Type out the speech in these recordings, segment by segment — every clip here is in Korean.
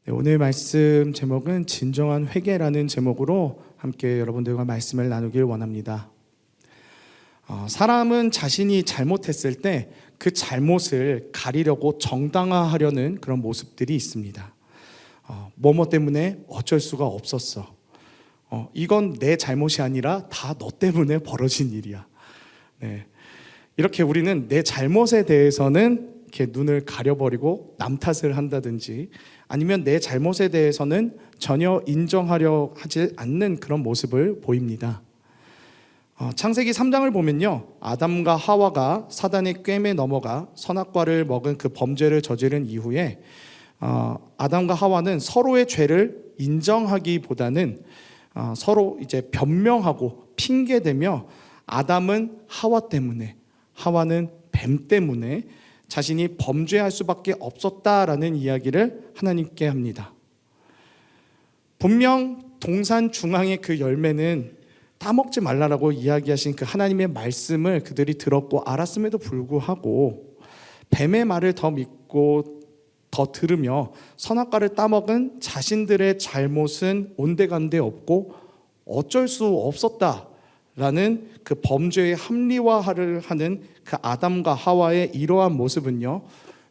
네, 오늘 말씀 제목은 진정한 회개라는 제목으로 함께 여러분들과 말씀을 나누길 원합니다. 사람은 자신이 잘못했을 때 그 잘못을 가리려고 정당화하려는 그런 모습들이 있습니다. 뭐뭐 때문에 어쩔 수가 없었어. 이건 내 잘못이 아니라 다 너 때문에 벌어진 일이야. 네. 이렇게 우리는 내 잘못에 대해서는 이렇게 눈을 가려버리고 남 탓을 한다든지, 아니면 내 잘못에 대해서는 전혀 인정하려 하지 않는 그런 모습을 보입니다. 창세기 3장을 보면요, 아담과 하와가 사단의 꿰매 넘어가 선악과를 먹은 그 범죄를 저지른 이후에 아담과 하와는 서로의 죄를 인정하기보다는 서로 이제 변명하고 핑계대며 아담은 하와 때문에, 하와는 뱀 때문에 자신이 범죄할 수밖에 없었다라는 이야기를 하나님께 합니다. 분명 동산 중앙의 그 열매는 따먹지 말라라고 이야기하신 그 하나님의 말씀을 그들이 들었고 알았음에도 불구하고 뱀의 말을 더 믿고 더 들으며 선악과를 따먹은 자신들의 잘못은 온데간데 없고 어쩔 수 없었다라는 그 범죄의 합리화를 하는 그 아담과 하와의 이러한 모습은요,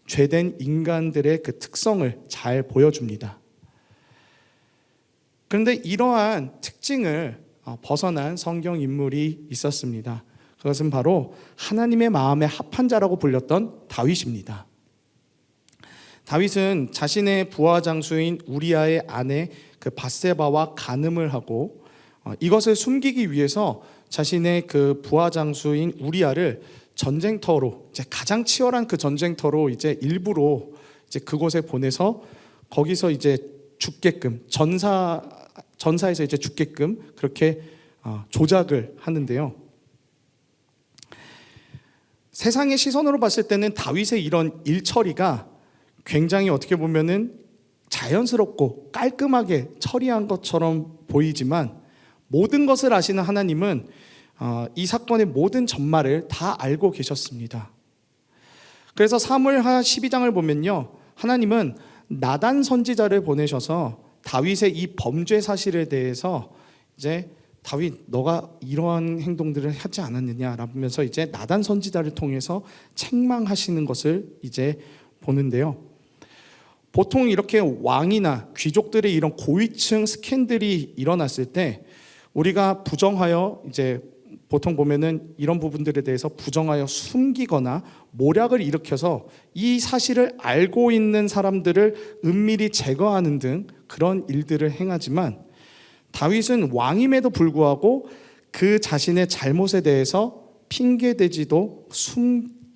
죄된 인간들의 그 특성을 잘 보여줍니다. 그런데 이러한 특징을 벗어난 성경 인물이 있었습니다. 그것은 바로 하나님의 마음에 합한 자라고 불렸던 다윗입니다. 다윗은 자신의 부하 장수인 우리아의 아내 그 밧세바와 간음을 하고 이것을 숨기기 위해서 자신의 그 부하 장수인 우리아를 전쟁터로, 이제 가장 치열한 그 전쟁터로 이제 일부러 이제 그곳에 보내서 거기서 이제 죽게끔 전사에서 이제 죽게끔 그렇게 조작을 하는데요. 세상의 시선으로 봤을 때는 다윗의 이런 일처리가 굉장히 어떻게 보면은 자연스럽고 깔끔하게 처리한 것처럼 보이지만, 모든 것을 아시는 하나님은 이 사건의 모든 전말을 다 알고 계셨습니다. 그래서 사무엘하 12장을 보면요, 하나님은 나단 선지자를 보내셔서 다윗의 이 범죄 사실에 대해서 이제 다윗, 너가 이러한 행동들을 하지 않았느냐라면서 이제 나단 선지자를 통해서 책망하시는 것을 이제 보는데요. 보통 이렇게 왕이나 귀족들의 이런 고위층 스캔들이 일어났을 때 우리가 부정하여, 이제 보통 보면은 이런 부분들에 대해서 부정하여 숨기거나 모략을 일으켜서 이 사실을 알고 있는 사람들을 은밀히 제거하는 등 그런 일들을 행하지만, 다윗은 왕임에도 불구하고 그 자신의 잘못에 대해서 핑계대지도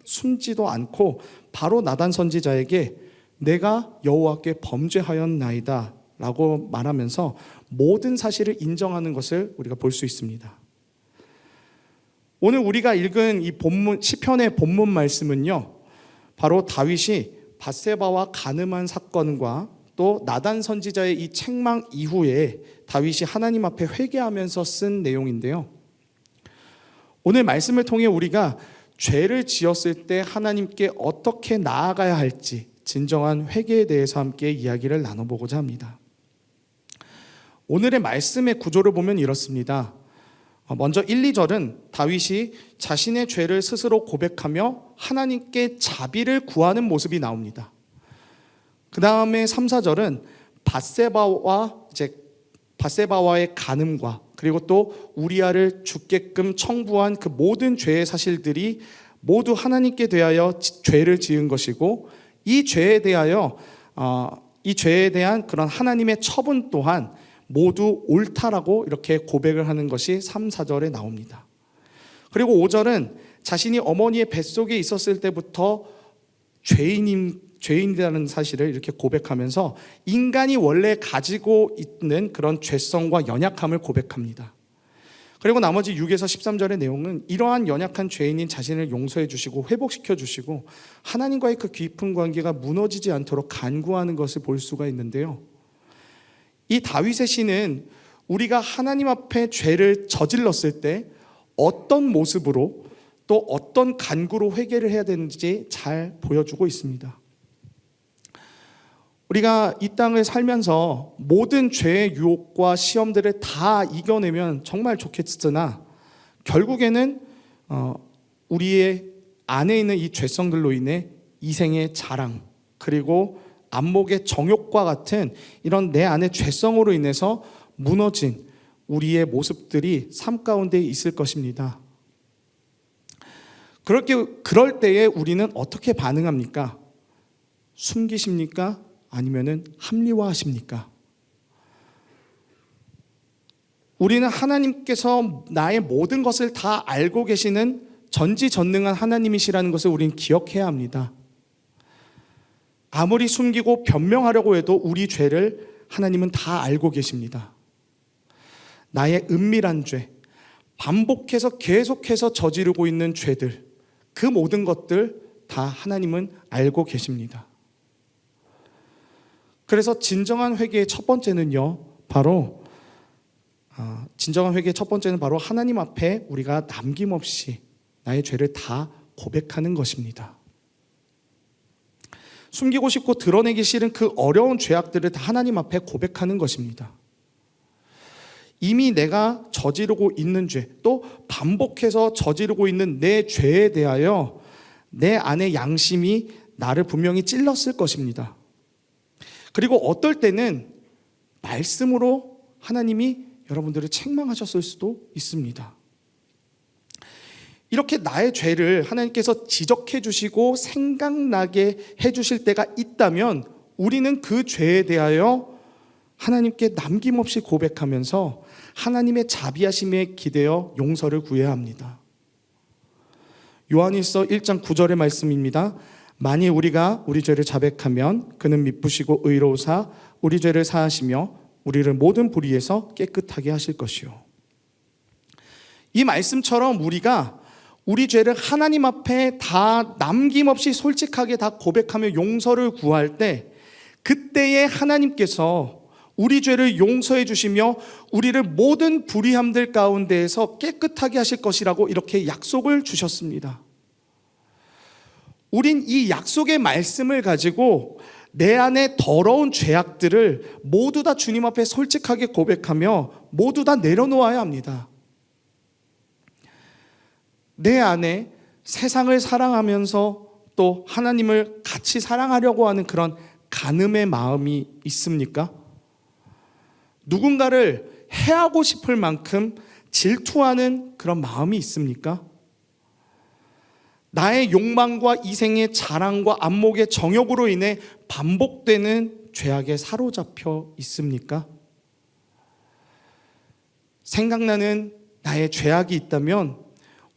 숨지도 않고 바로 나단 선지자에게 내가 여호와께 범죄하였나이다 라고 말하면서 모든 사실을 인정하는 것을 우리가 볼 수 있습니다. 오늘 우리가 읽은 이 본문, 시편의 본문 말씀은요, 바로 다윗이 밧세바와 간음한 사건과 또 나단 선지자의 이 책망 이후에 다윗이 하나님 앞에 회개하면서 쓴 내용인데요. 오늘 말씀을 통해 우리가 죄를 지었을 때 하나님께 어떻게 나아가야 할지, 진정한 회개에 대해서 함께 이야기를 나눠보고자 합니다. 오늘의 말씀의 구조를 보면 이렇습니다. 먼저 1, 2절은 다윗이 자신의 죄를 스스로 고백하며 하나님께 자비를 구하는 모습이 나옵니다. 그 다음에 3, 4절은 밧세바와의 간음과 그리고 또 우리아를 죽게끔 청부한 그 모든 죄의 사실들이 모두 하나님께 대하여 죄를 지은 것이고, 이 죄에 대한 그런 하나님의 처분 또한 모두 옳다라고 이렇게 고백을 하는 것이 3, 4절에 나옵니다. 그리고 5절은 자신이 어머니의 뱃속에 있었을 때부터 죄인이라는 사실을 이렇게 고백하면서 인간이 원래 가지고 있는 그런 죄성과 연약함을 고백합니다. 그리고 나머지 6에서 13절의 내용은 이러한 연약한 죄인인 자신을 용서해 주시고 회복시켜 주시고 하나님과의 그 깊은 관계가 무너지지 않도록 간구하는 것을 볼 수가 있는데요. 이 다윗의 시는 우리가 하나님 앞에 죄를 저질렀을 때 어떤 모습으로 또 어떤 간구로 회개를 해야 되는지 잘 보여주고 있습니다. 우리가 이 땅을 살면서 모든 죄의 유혹과 시험들을 다 이겨내면 정말 좋겠으나 결국에는 우리의 안에 있는 이 죄성들로 인해 이생의 자랑, 그리고 안목의 정욕과 같은 이런 내 안의 죄성으로 인해서 무너진 우리의 모습들이 삶 가운데 있을 것입니다. 그럴 때에 우리는 어떻게 반응합니까? 숨기십니까? 아니면은 합리화하십니까? 우리는 하나님께서 나의 모든 것을 다 알고 계시는 전지전능한 하나님이시라는 것을 우리는 기억해야 합니다. 아무리 숨기고 변명하려고 해도 우리 죄를 하나님은 다 알고 계십니다. 나의 은밀한 죄, 반복해서 계속해서 저지르고 있는 죄들, 그 모든 것들 다 하나님은 알고 계십니다. 그래서 진정한 회개의 첫 번째는요, 바로 하나님 앞에 우리가 남김없이 나의 죄를 다 고백하는 것입니다. 숨기고 싶고 드러내기 싫은 그 어려운 죄악들을 다 하나님 앞에 고백하는 것입니다. 이미 내가 저지르고 있는 죄, 또 반복해서 저지르고 있는 내 죄에 대하여 내 안의 양심이 나를 분명히 찔렀을 것입니다. 그리고 어떨 때는 말씀으로 하나님이 여러분들을 책망하셨을 수도 있습니다. 이렇게 나의 죄를 하나님께서 지적해 주시고 생각나게 해 주실 때가 있다면 우리는 그 죄에 대하여 하나님께 남김없이 고백하면서 하나님의 자비하심에 기대어 용서를 구해야 합니다. 요한일서 1장 9절의 말씀입니다. 만일 우리가 우리 죄를 자백하면 그는 미쁘시고 의로우사 우리 죄를 사하시며 우리를 모든 불의에서 깨끗하게 하실 것이요. 이 말씀처럼 우리가 우리 죄를 하나님 앞에 다 남김없이 솔직하게 다 고백하며 용서를 구할 때, 그때에 하나님께서 우리 죄를 용서해 주시며 우리를 모든 불의함들 가운데에서 깨끗하게 하실 것이라고 이렇게 약속을 주셨습니다. 우린 이 약속의 말씀을 가지고 내 안에 더러운 죄악들을 모두 다 주님 앞에 솔직하게 고백하며 모두 다 내려놓아야 합니다. 내 안에 세상을 사랑하면서 또 하나님을 같이 사랑하려고 하는 그런 간음의 마음이 있습니까? 누군가를 해하고 싶을 만큼 질투하는 그런 마음이 있습니까? 나의 욕망과 이생의 자랑과 안목의 정욕으로 인해 반복되는 죄악에 사로잡혀 있습니까? 생각나는 나의 죄악이 있다면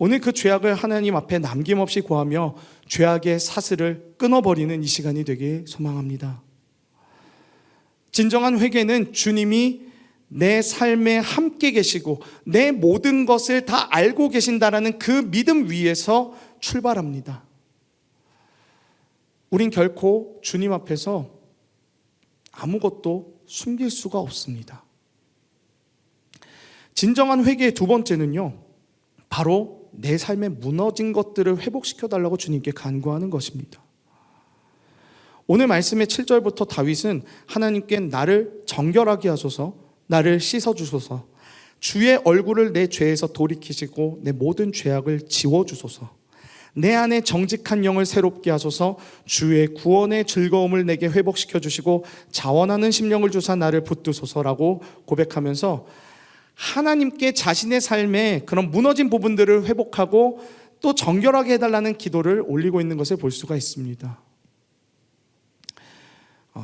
오늘 그 죄악을 하나님 앞에 남김없이 고하며 죄악의 사슬을 끊어버리는 이 시간이 되길 소망합니다. 진정한 회개는 주님이 내 삶에 함께 계시고 내 모든 것을 다 알고 계신다라는 그 믿음 위에서 출발합니다. 우린 결코 주님 앞에서 아무것도 숨길 수가 없습니다. 진정한 회개의 두 번째는요, 바로 내 삶에 무너진 것들을 회복시켜달라고 주님께 간구하는 것입니다. 오늘 말씀의 7절부터 다윗은 하나님께 나를 정결하게 하소서, 나를 씻어주소서, 주의 얼굴을 내 죄에서 돌이키시고 내 모든 죄악을 지워주소서, 내 안에 정직한 영을 새롭게 하소서, 주의 구원의 즐거움을 내게 회복시켜 주시고 자원하는 심령을 주사 나를 붙드소서라고 고백하면서 하나님께 자신의 삶에 그런 무너진 부분들을 회복하고 또 정결하게 해달라는 기도를 올리고 있는 것을 볼 수가 있습니다.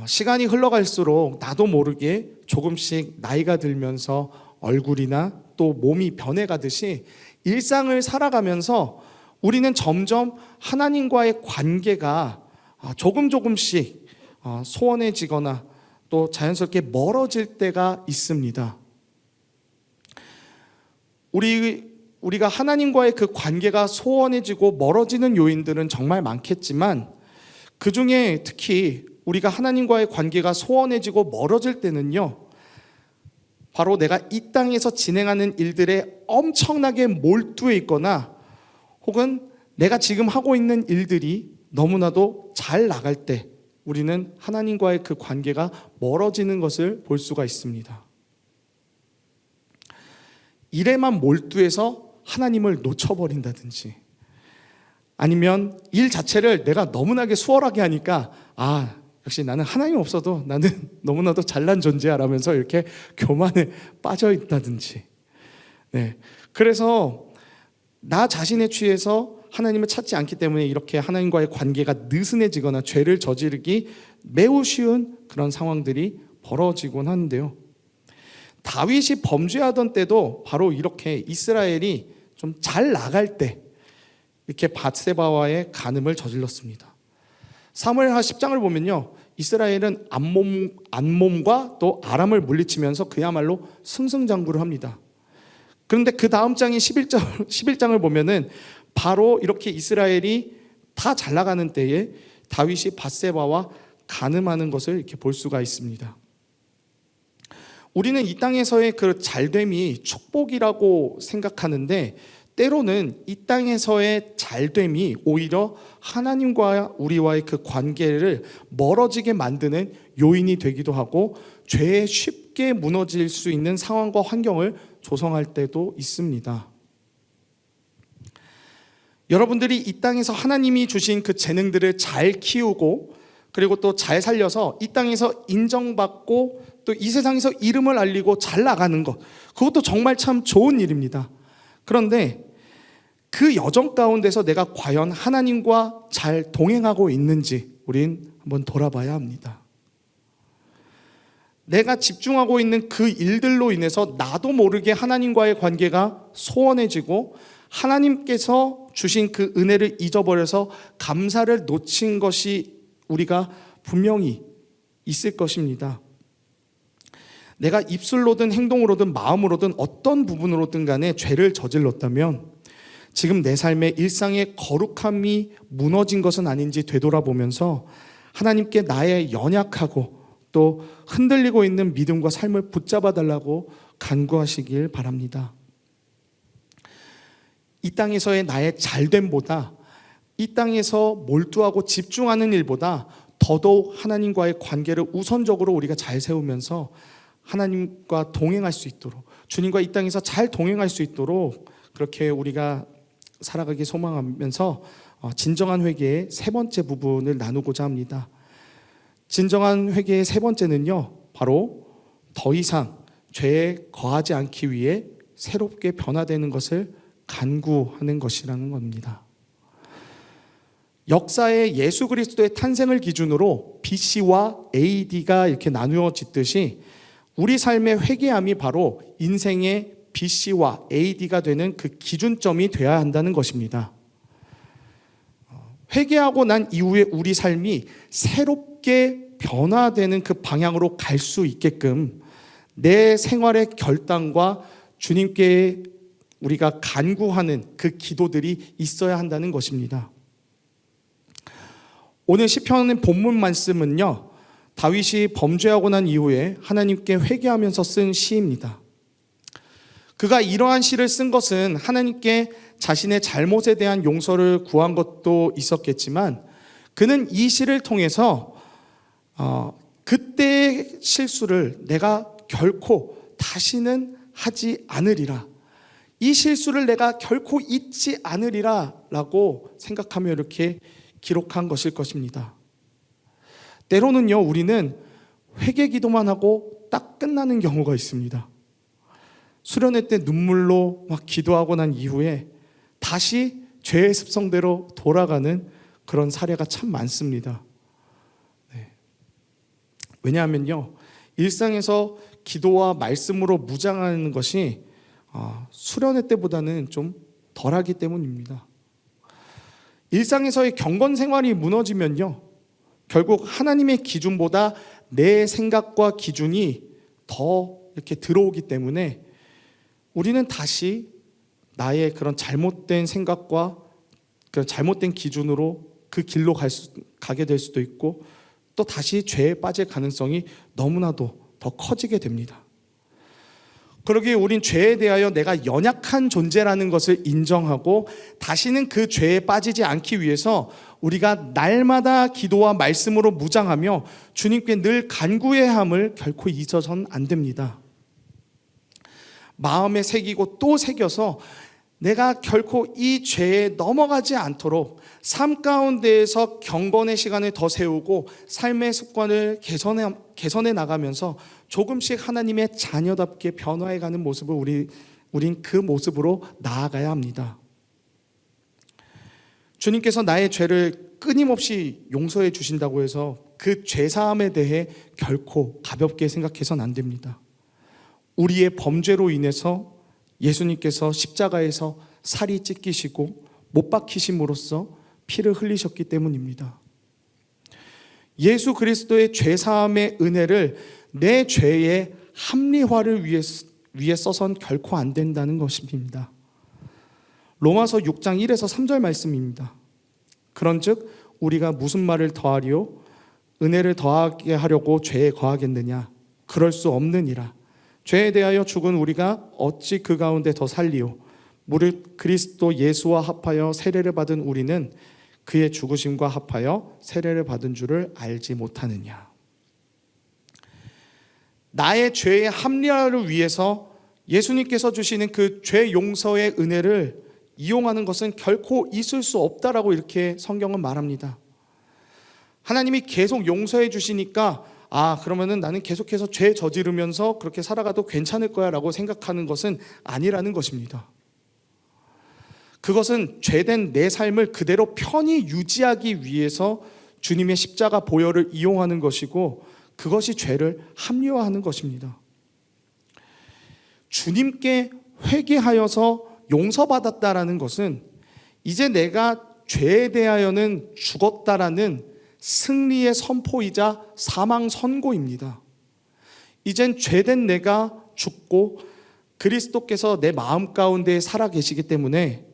시간이 흘러갈수록 나도 모르게 조금씩 나이가 들면서 얼굴이나 또 몸이 변해가듯이 일상을 살아가면서 우리는 점점 하나님과의 관계가 조금씩 소원해지거나 또 자연스럽게 멀어질 때가 있습니다. 우리가 하나님과의 그 관계가 소원해지고 멀어지는 요인들은 정말 많겠지만 그 중에 특히 우리가 하나님과의 관계가 소원해지고 멀어질 때는요, 바로 내가 이 땅에서 진행하는 일들에 엄청나게 몰두해 있거나 혹은 내가 지금 하고 있는 일들이 너무나도 잘 나갈 때, 우리는 하나님과의 그 관계가 멀어지는 것을 볼 수가 있습니다. 일에만 몰두해서 하나님을 놓쳐버린다든지, 아니면 일 자체를 내가 너무나게 수월하게 하니까 역시 나는 하나님 없어도 나는 너무나도 잘난 존재야 라면서 이렇게 교만에 빠져 있다든지, 그래서 나 자신에 취해서 하나님을 찾지 않기 때문에 이렇게 하나님과의 관계가 느슨해지거나 죄를 저지르기 매우 쉬운 그런 상황들이 벌어지곤 하는데요. 다윗이 범죄하던 때도 바로 이렇게 이스라엘이 좀 잘 나갈 때 이렇게 밧세바와의 간음을 저질렀습니다. 사무엘하 10장을 보면요, 이스라엘은 안몬과 또 아람을 물리치면서 그야말로 승승장구를 합니다. 그런데 그 다음 장인 11장을 보면은 바로 이렇게 이스라엘이 다 잘 나가는 때에 다윗이 밧세바와 간음하는 것을 이렇게 볼 수가 있습니다. 우리는 이 땅에서의 그 잘됨이 축복이라고 생각하는데, 때로는 이 땅에서의 잘됨이 오히려 하나님과 우리와의 그 관계를 멀어지게 만드는 요인이 되기도 하고, 죄에 쉽게 무너질 수 있는 상황과 환경을 조성할 때도 있습니다. 여러분들이 이 땅에서 하나님이 주신 그 재능들을 잘 키우고, 그리고 또 잘 살려서 이 땅에서 인정받고 또 이 세상에서 이름을 알리고 잘 나가는 것, 그것도 정말 참 좋은 일입니다. 그런데 그 여정 가운데서 내가 과연 하나님과 잘 동행하고 있는지 우린 한번 돌아봐야 합니다. 내가 집중하고 있는 그 일들로 인해서 나도 모르게 하나님과의 관계가 소원해지고, 하나님께서 주신 그 은혜를 잊어버려서 감사를 놓친 것이 우리가 분명히 있을 것입니다. 내가 입술로든 행동으로든 마음으로든 어떤 부분으로든 간에 죄를 저질렀다면 지금 내 삶의 일상의 거룩함이 무너진 것은 아닌지 되돌아보면서 하나님께 나의 연약하고 또 흔들리고 있는 믿음과 삶을 붙잡아 달라고 간구하시길 바랍니다. 이 땅에서의 나의 잘됨보다, 이 땅에서 몰두하고 집중하는 일보다 더더욱 하나님과의 관계를 우선적으로 우리가 잘 세우면서 하나님과 동행할 수 있도록, 주님과 이 땅에서 잘 동행할 수 있도록 그렇게 우리가 살아가기 소망하면서 진정한 회개의 세 번째 부분을 나누고자 합니다. 진정한 회개의 세 번째는요, 바로 더 이상 죄에 거하지 않기 위해 새롭게 변화되는 것을 간구하는 것이라는 겁니다. 역사의 예수 그리스도의 탄생을 기준으로 BC와 AD가 이렇게 나누어지듯이 우리 삶의 회개함이 바로 인생의 BC와 AD가 되는 그 기준점이 되어야 한다는 것입니다. 회개하고 난 이후에 우리 삶이 새롭게 변화되는 그 방향으로 갈 수 있게끔 내 생활의 결단과 주님께 우리가 간구하는 그 기도들이 있어야 한다는 것입니다. 오늘 시편의 본문 말씀은요, 다윗이 범죄하고 난 이후에 하나님께 회개하면서 쓴 시입니다. 그가 이러한 시를 쓴 것은 하나님께 자신의 잘못에 대한 용서를 구한 것도 있었겠지만, 그는 이 시를 통해서 그때의 실수를 내가 결코 다시는 하지 않으리라, 이 실수를 내가 결코 잊지 않으리라 라고 생각하며 이렇게 기록한 것일 것입니다. 때로는요, 우리는 회개 기도만 하고 딱 끝나는 경우가 있습니다. 수련회 때 눈물로 막 기도하고 난 이후에 다시 죄의 습성대로 돌아가는 그런 사례가 참 많습니다. 왜냐하면요, 일상에서 기도와 말씀으로 무장하는 것이 수련회 때보다는 좀 덜하기 때문입니다. 일상에서의 경건 생활이 무너지면요, 결국 하나님의 기준보다 내 생각과 기준이 더 이렇게 들어오기 때문에 우리는 다시 나의 그런 잘못된 생각과 그 잘못된 기준으로 그 길로 가게 될 수도 있고, 또 다시 죄에 빠질 가능성이 너무나도 더 커지게 됩니다. 그러기에 우린 죄에 대하여 내가 연약한 존재라는 것을 인정하고 다시는 그 죄에 빠지지 않기 위해서 우리가 날마다 기도와 말씀으로 무장하며 주님께 늘 간구해야 함을 결코 잊어서는 안 됩니다. 마음에 새기고 또 새겨서 내가 결코 이 죄에 넘어가지 않도록 삶 가운데에서 경건의 시간을 더 세우고 삶의 습관을 개선해 나가면서 조금씩 하나님의 자녀답게 변화해가는 모습을 우린 그 모습으로 나아가야 합니다. 주님께서 나의 죄를 끊임없이 용서해 주신다고 해서 그 죄사함에 대해 결코 가볍게 생각해서는 안 됩니다. 우리의 범죄로 인해서 예수님께서 십자가에서 살이 찢기시고 못 박히심으로써 피를 흘리셨기 때문입니다. 예수 그리스도의 죄사함의 은혜를 내 죄의 합리화를 위해 써선 결코 안 된다는 것입니다. 로마서 6장 1에서 3절 말씀입니다. 그런즉 우리가 무슨 말을 더하리요? 은혜를 더하게 하려고 죄에 거하겠느냐? 그럴 수 없느니라. 죄에 대하여 죽은 우리가 어찌 그 가운데 더 살리요? 무릇 그리스도 예수와 합하여 세례를 받은 우리는 그의 죽으심과 합하여 세례를 받은 줄을 알지 못하느냐? 나의 죄의 합리화를 위해서 예수님께서 주시는 그 죄 용서의 은혜를 이용하는 것은 결코 있을 수 없다라고 이렇게 성경은 말합니다. 하나님이 계속 용서해 주시니까 그러면은 나는 계속해서 죄 저지르면서 그렇게 살아가도 괜찮을 거야 라고 생각하는 것은 아니라는 것입니다. 그것은 죄된 내 삶을 그대로 편히 유지하기 위해서 주님의 십자가 보혈을 이용하는 것이고, 그것이 죄를 합리화하는 것입니다. 주님께 회개하여서 용서받았다라는 것은 이제 내가 죄에 대하여는 죽었다라는 승리의 선포이자 사망 선고입니다. 이젠 죄된 내가 죽고 그리스도께서 내 마음 가운데 살아 계시기 때문에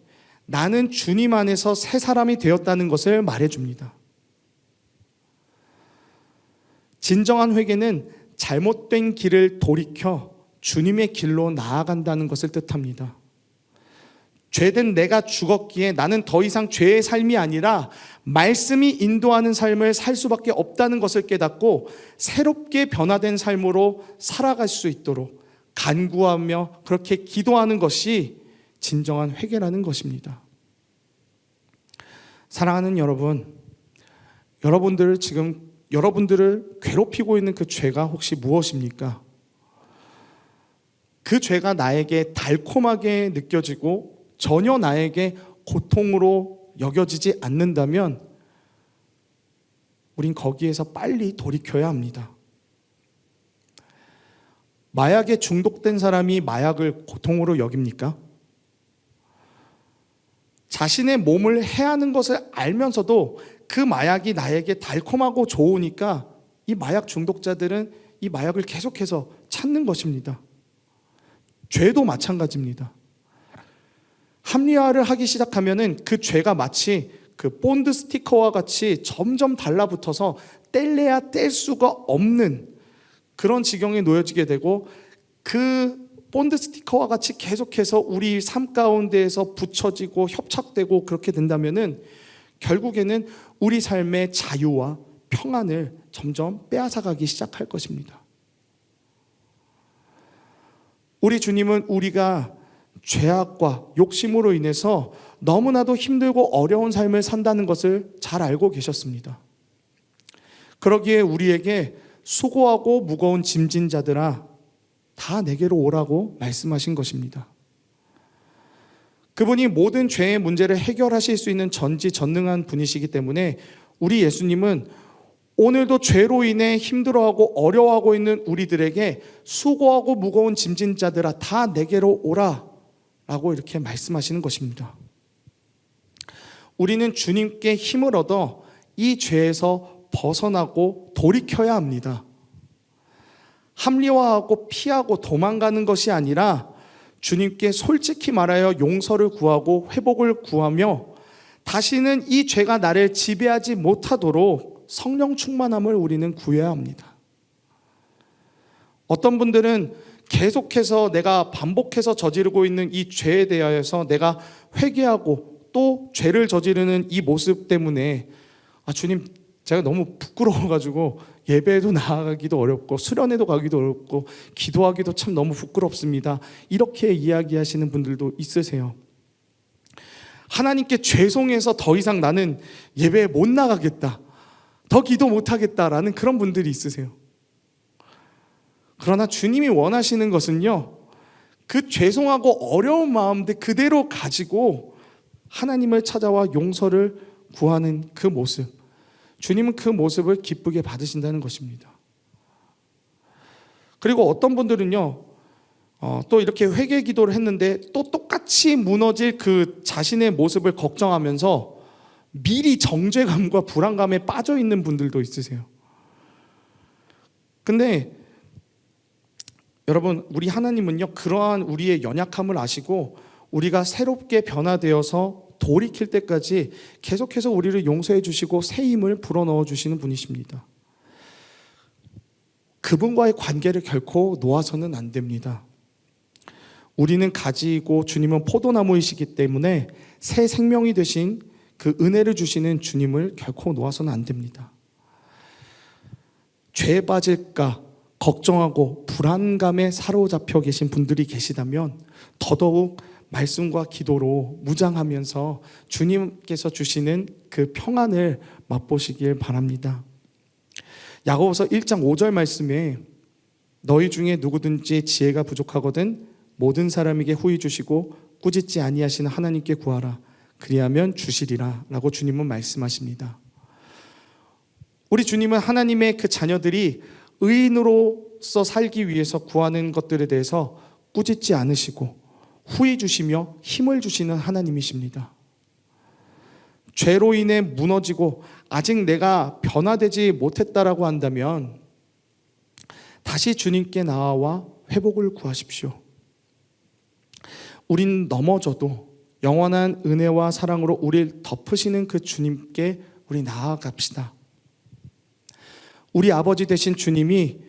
나는 주님 안에서 새 사람이 되었다는 것을 말해줍니다. 진정한 회개는 잘못된 길을 돌이켜 주님의 길로 나아간다는 것을 뜻합니다. 죄된 내가 죽었기에 나는 더 이상 죄의 삶이 아니라 말씀이 인도하는 삶을 살 수밖에 없다는 것을 깨닫고 새롭게 변화된 삶으로 살아갈 수 있도록 간구하며 그렇게 기도하는 것이 진정한 회개라는 것입니다. 사랑하는 여러분, 여러분들을 괴롭히고 있는 그 죄가 혹시 무엇입니까? 그 죄가 나에게 달콤하게 느껴지고 전혀 나에게 고통으로 여겨지지 않는다면 우린 거기에서 빨리 돌이켜야 합니다. 마약에 중독된 사람이 마약을 고통으로 여깁니까? 자신의 몸을 해하는 것을 알면서도 그 마약이 나에게 달콤하고 좋으니까 이 마약 중독자들은 이 마약을 계속해서 찾는 것입니다. 죄도 마찬가지입니다. 합리화를 하기 시작하면은 그 죄가 마치 그 본드 스티커와 같이 점점 달라붙어서 뗄래야 뗄 수가 없는 그런 지경에 놓여지게 되고, 그 본드 스티커와 같이 계속해서 우리 삶 가운데에서 붙여지고 협착되고 그렇게 된다면은 결국에는 우리 삶의 자유와 평안을 점점 빼앗아가기 시작할 것입니다. 우리 주님은 우리가 죄악과 욕심으로 인해서 너무나도 힘들고 어려운 삶을 산다는 것을 잘 알고 계셨습니다. 그러기에 우리에게 수고하고 무거운 짐진 자들아 다 내게로 오라고 말씀하신 것입니다. 그분이 모든 죄의 문제를 해결하실 수 있는 전지전능한 분이시기 때문에 우리 예수님은 오늘도 죄로 인해 힘들어하고 어려워하고 있는 우리들에게 수고하고 무거운 짐진 자들아 다 내게로 오라 라고 이렇게 말씀하시는 것입니다. 우리는 주님께 힘을 얻어 이 죄에서 벗어나고 돌이켜야 합니다. 합리화하고 피하고 도망가는 것이 아니라 주님께 솔직히 말하여 용서를 구하고 회복을 구하며 다시는 이 죄가 나를 지배하지 못하도록 성령 충만함을 우리는 구해야 합니다. 어떤 분들은 계속해서 내가 반복해서 저지르고 있는 이 죄에 대하여서 내가 회개하고 또 죄를 저지르는 이 모습 때문에 주님, 제가 너무 부끄러워가지고 예배에도 나아가기도 어렵고 수련회도 가기도 어렵고 기도하기도 참 너무 부끄럽습니다. 이렇게 이야기하시는 분들도 있으세요. 하나님께 죄송해서 더 이상 나는 예배에 못 나가겠다, 더 기도 못 하겠다라는 그런 분들이 있으세요. 그러나 주님이 원하시는 것은요, 그 죄송하고 어려운 마음들 그대로 가지고 하나님을 찾아와 용서를 구하는 그 모습, 주님은 그 모습을 기쁘게 받으신다는 것입니다. 그리고 어떤 분들은요, 또 이렇게 회개 기도를 했는데 또 똑같이 무너질 그 자신의 모습을 걱정하면서 미리 정죄감과 불안감에 빠져 있는 분들도 있으세요. 근데 여러분, 우리 하나님은요, 그러한 우리의 연약함을 아시고 우리가 새롭게 변화되어서 돌이킬 때까지 계속해서 우리를 용서해 주시고 새 힘을 불어넣어 주시는 분이십니다. 그분과의 관계를 결코 놓아서는 안 됩니다. 우리는 가지이고 주님은 포도나무이시기 때문에 새 생명이 되신 그 은혜를 주시는 주님을 결코 놓아서는 안 됩니다. 죄에 빠질까 걱정하고 불안감에 사로잡혀 계신 분들이 계시다면 더더욱 말씀과 기도로 무장하면서 주님께서 주시는 그 평안을 맛보시길 바랍니다. 야고보서 1장 5절 말씀에 너희 중에 누구든지 지혜가 부족하거든 모든 사람에게 후히 주시고 꾸짖지 아니하시는 하나님께 구하라 그리하면 주시리라 라고 주님은 말씀하십니다. 우리 주님은 하나님의 그 자녀들이 의인으로서 살기 위해서 구하는 것들에 대해서 꾸짖지 않으시고 후히 주시며 힘을 주시는 하나님이십니다. 죄로 인해 무너지고 아직 내가 변화되지 못했다라고 한다면 다시 주님께 나아와 회복을 구하십시오. 우린 넘어져도 영원한 은혜와 사랑으로 우리를 덮으시는 그 주님께 우리 나아갑시다. 우리 아버지 되신 주님이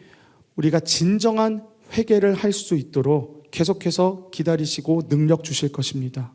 우리가 진정한 회개를 할 수 있도록 계속해서 기다리시고 능력 주실 것입니다.